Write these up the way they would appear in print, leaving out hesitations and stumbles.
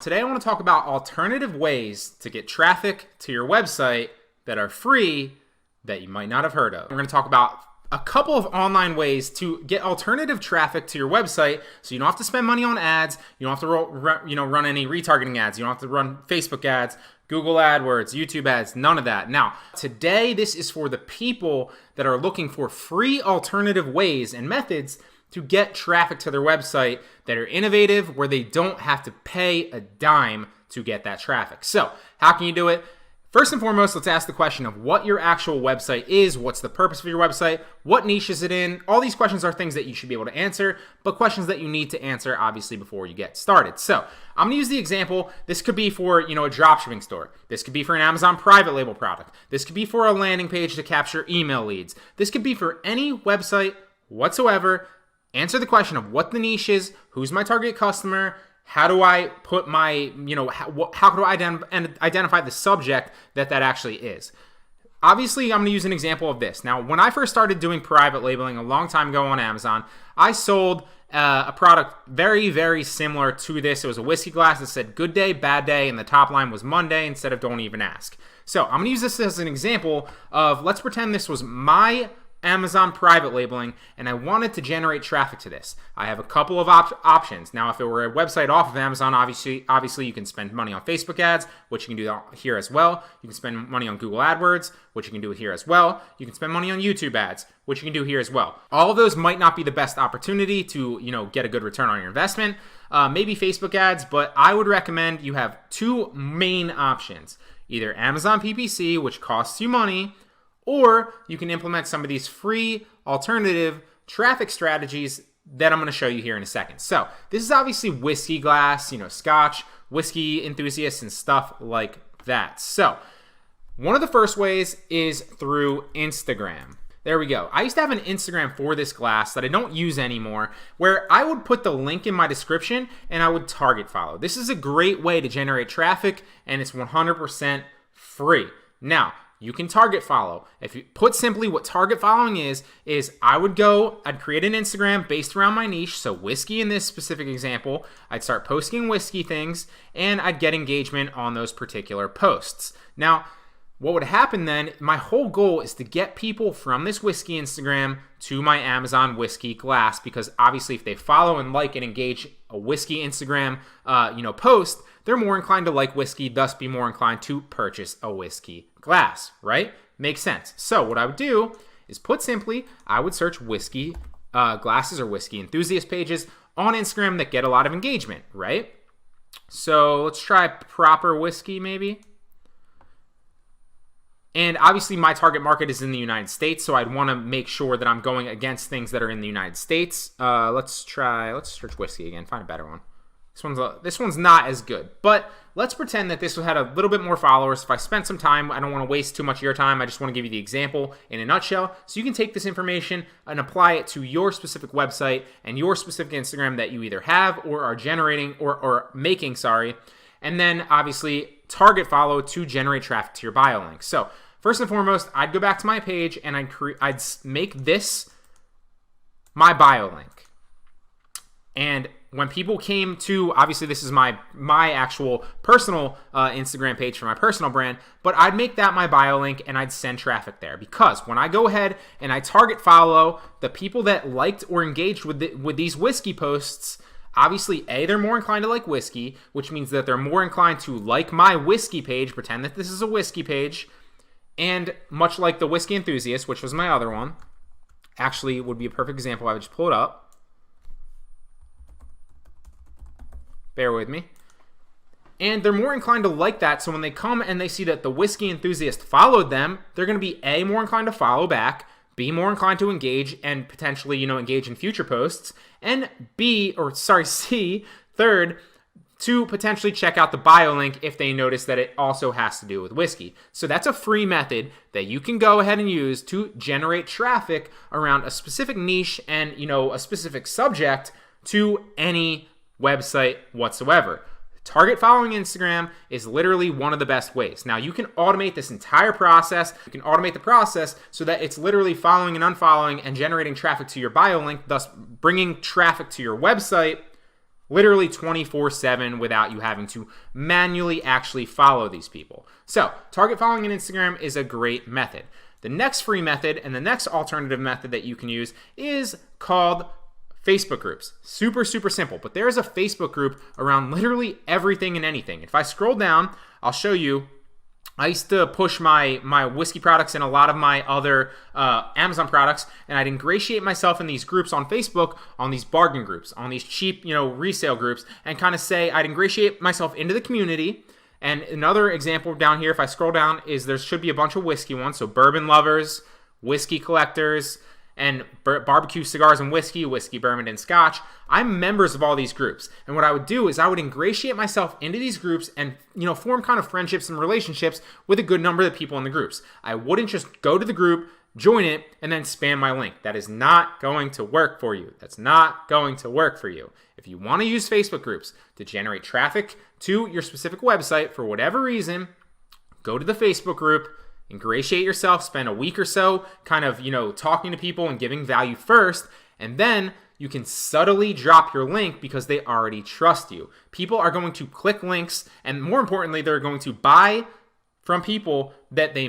Today I want to talk about alternative ways to get traffic to your website that are free that you might not have heard of. We're going to talk about a couple of online ways to get alternative traffic to your website so you don't have to spend money on ads, you don't have to run any retargeting ads, you don't have to run Facebook ads, Google AdWords, YouTube ads, none of that. Now, today this is for the people that are looking for free alternative ways and methods to get traffic to their website that are innovative, where they don't have to pay a dime to get that traffic. So, how can you do it? First and foremost, let's ask the question of what your actual website is. What's the purpose of your website? What niche is it in? All these questions are things that you should be able to answer, but questions that you need to answer, obviously, before you get started. So, I'm going to use the example. This could be for, a dropshipping store. This could be for an Amazon private label product. This could be for a landing page to capture email leads. This could be for any website whatsoever. Answer the question of what the niche is, who's my target customer, how do I put my, how do I identify the subject that actually is. Obviously, I'm going to use an example of this. Now, when I first started doing private labeling a long time ago on Amazon, I sold a product very, very similar to this. It was a whiskey glass that said good day, bad day, and the top line was Monday instead of don't even ask. So I'm going to use this as an example of, let's pretend this was my Amazon private labeling, and I wanted to generate traffic to this. I have a couple of options. Now, if it were a website off of Amazon, obviously you can spend money on Facebook ads, which you can do here as well. You can spend money on Google AdWords, which you can do here as well. You can spend money on YouTube ads, which you can do here as well. All of those might not be the best opportunity to, get a good return on your investment. Maybe Facebook ads, but I would recommend you have two main options. Either Amazon PPC, which costs you money, or you can implement some of these free alternative traffic strategies that I'm going to show you here in a second. So this is obviously whiskey glass, Scotch, whiskey enthusiasts and stuff like that. So one of the first ways is through Instagram. There we go. I used to have an Instagram for this glass that I don't use anymore, where I would put the link in my description and I would target follow. This is a great way to generate traffic, and it's 100% free. Now, you can target follow. If you put simply what target following is I'd create an Instagram based around my niche, so whiskey in this specific example. I'd start posting whiskey things, and I'd get engagement on those particular posts. Now, what would happen then, my whole goal is to get people from this whiskey Instagram to my Amazon whiskey glass, because obviously if they follow and like and engage a whiskey Instagram post, they're more inclined to like whiskey, thus be more inclined to purchase a whiskey glass, right? Makes sense. So what I would do is, put simply, I would search whiskey glasses or whiskey enthusiast pages on Instagram that get a lot of engagement, right? So let's try proper whiskey maybe. And obviously my target market is in the United States, so I'd want to make sure that I'm going against things that are in the United States. Let's search whiskey again, find a better one. This one's not as good, but let's pretend that this had a little bit more followers. If I spent some time, I don't want to waste too much of your time. I just want to give you the example in a nutshell, so you can take this information and apply it to your specific website and your specific Instagram that you either have or are generating or making, and then obviously target follow to generate traffic to your bio link. So first and foremost, I'd go back to my page and I'd make this my bio link. And when people came to, obviously this is my actual personal Instagram page for my personal brand, but I'd make that my bio link and I'd send traffic there, because when I go ahead and I target follow the people that liked or engaged with these whiskey posts, obviously, they're more inclined to like whiskey, which means that they're more inclined to like my whiskey page, pretend that this is a whiskey page, and much like the whiskey enthusiast, which was my other one, actually would be a perfect example. I would just pull it up. Bear with me. And they're more inclined to like that, so when they come and they see that the whiskey enthusiast followed them, they're going to be A, more inclined to follow back, B, more inclined to engage and potentially, engage in future posts, and C, third, to potentially check out the bio link if they notice that it also has to do with whiskey. So that's a free method that you can go ahead and use to generate traffic around a specific niche and, a specific subject to any website whatsoever. Target following Instagram is literally one of the best ways. Now, you can automate this entire process. You can automate the process so that it's literally following and unfollowing and generating traffic to your bio link, thus bringing traffic to your website literally 24/7 without you having to manually actually follow these people. So target following in Instagram is a great method. The next free method and the next alternative method that you can use is called Facebook groups. Super, super simple, but there is a Facebook group around literally everything and anything. If I scroll down, I'll show you. I used to push my whiskey products and a lot of my other Amazon products, and I'd ingratiate myself in these groups on Facebook, on these bargain groups, on these cheap, resale groups, and kind of say I'd ingratiate myself into the community. And another example down here, if I scroll down, is there should be a bunch of whiskey ones. So bourbon lovers, whiskey collectors, and barbecue cigars and whiskey, bourbon, and scotch. I'm members of all these groups. And what I would do is I would ingratiate myself into these groups and, form kind of friendships and relationships with a good number of the people in the groups. I wouldn't just go to the group, join it, and then spam my link. That is not going to work for you. That's not going to work for you. If you want to use Facebook groups to generate traffic to your specific website for whatever reason, go to the Facebook group, ingratiate yourself, spend a week or so kind of, talking to people and giving value first, and then you can subtly drop your link because they already trust you. People are going to click links, and more importantly, they're going to buy from people that they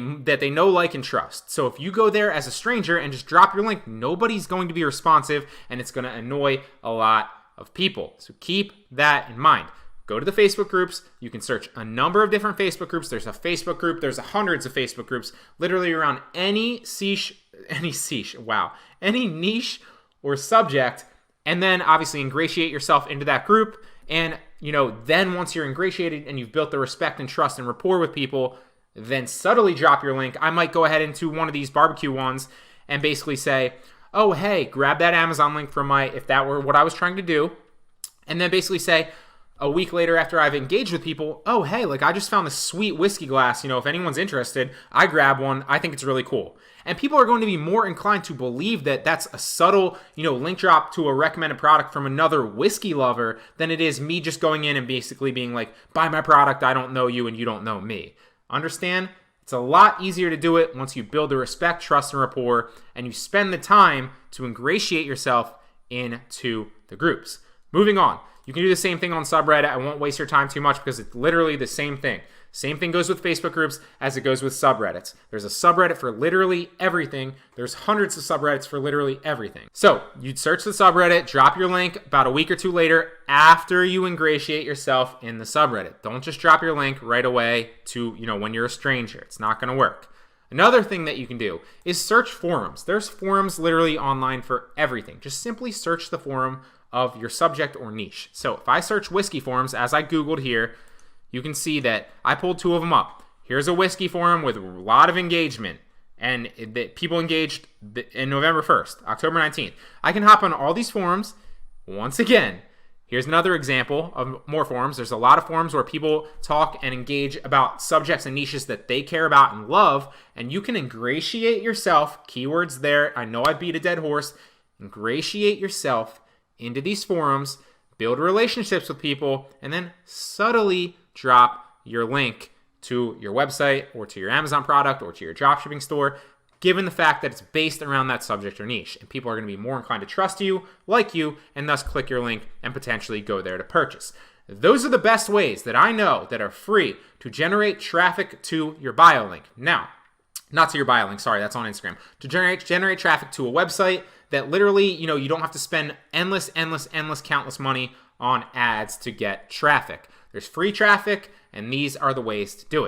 know, like, and trust. So if you go there as a stranger and just drop your link, nobody's going to be responsive, and it's going to annoy a lot of people. So keep that in mind. Go to the Facebook groups. You can search a number of different Facebook groups. There's a Facebook group. There's hundreds of Facebook groups, literally around any niche or subject. And then obviously ingratiate yourself into that group. And, then once you're ingratiated and you've built the respect and trust and rapport with people, then subtly drop your link. I might go ahead into one of these barbecue ones and basically say, oh, hey, grab that Amazon link from if that were what I was trying to do. And then basically say, a week later after I've engaged with people, oh, hey, I just found this sweet whiskey glass. If anyone's interested, I grab one. I think it's really cool. And people are going to be more inclined to believe that that's a subtle, link drop to a recommended product from another whiskey lover than it is me just going in and basically being like, buy my product. I don't know you and you don't know me. Understand? It's a lot easier to do it once you build the respect, trust, and rapport, and you spend the time to ingratiate yourself into the groups. Moving on. You can do the same thing on subreddit. I won't waste your time too much because it's literally the same thing. Same thing goes with Facebook groups as it goes with subreddits. There's a subreddit for literally everything. There's hundreds of subreddits for literally everything. So you'd search the subreddit, drop your link about a week or two later after you ingratiate yourself in the subreddit. Don't just drop your link right away to, when you're a stranger. It's not going to work. Another thing that you can do is search forums. There's forums literally online for everything. Just simply search the forum of your subject or niche. So if I search whiskey forums, as I Googled here, you can see that I pulled two of them up. Here's a whiskey forum with a lot of engagement, and people engaged in November 1st, October 19th. I can hop on all these forums. Once again, here's another example of more forums. There's a lot of forums where people talk and engage about subjects and niches that they care about and love, and you can ingratiate yourself, keywords there, I know I beat a dead horse, ingratiate yourself into these forums, build relationships with people, and then subtly drop your link to your website or to your Amazon product or to your dropshipping store, given the fact that it's based around that subject or niche. And people are going to be more inclined to trust you, like you, and thus click your link and potentially go there to purchase. Those are the best ways that I know that are free to generate traffic to your bio link. Now, not to your bio link, sorry, that's on Instagram. To generate traffic to a website that literally, you don't have to spend endless, countless money on ads to get traffic. There's free traffic, and these are the ways to do it.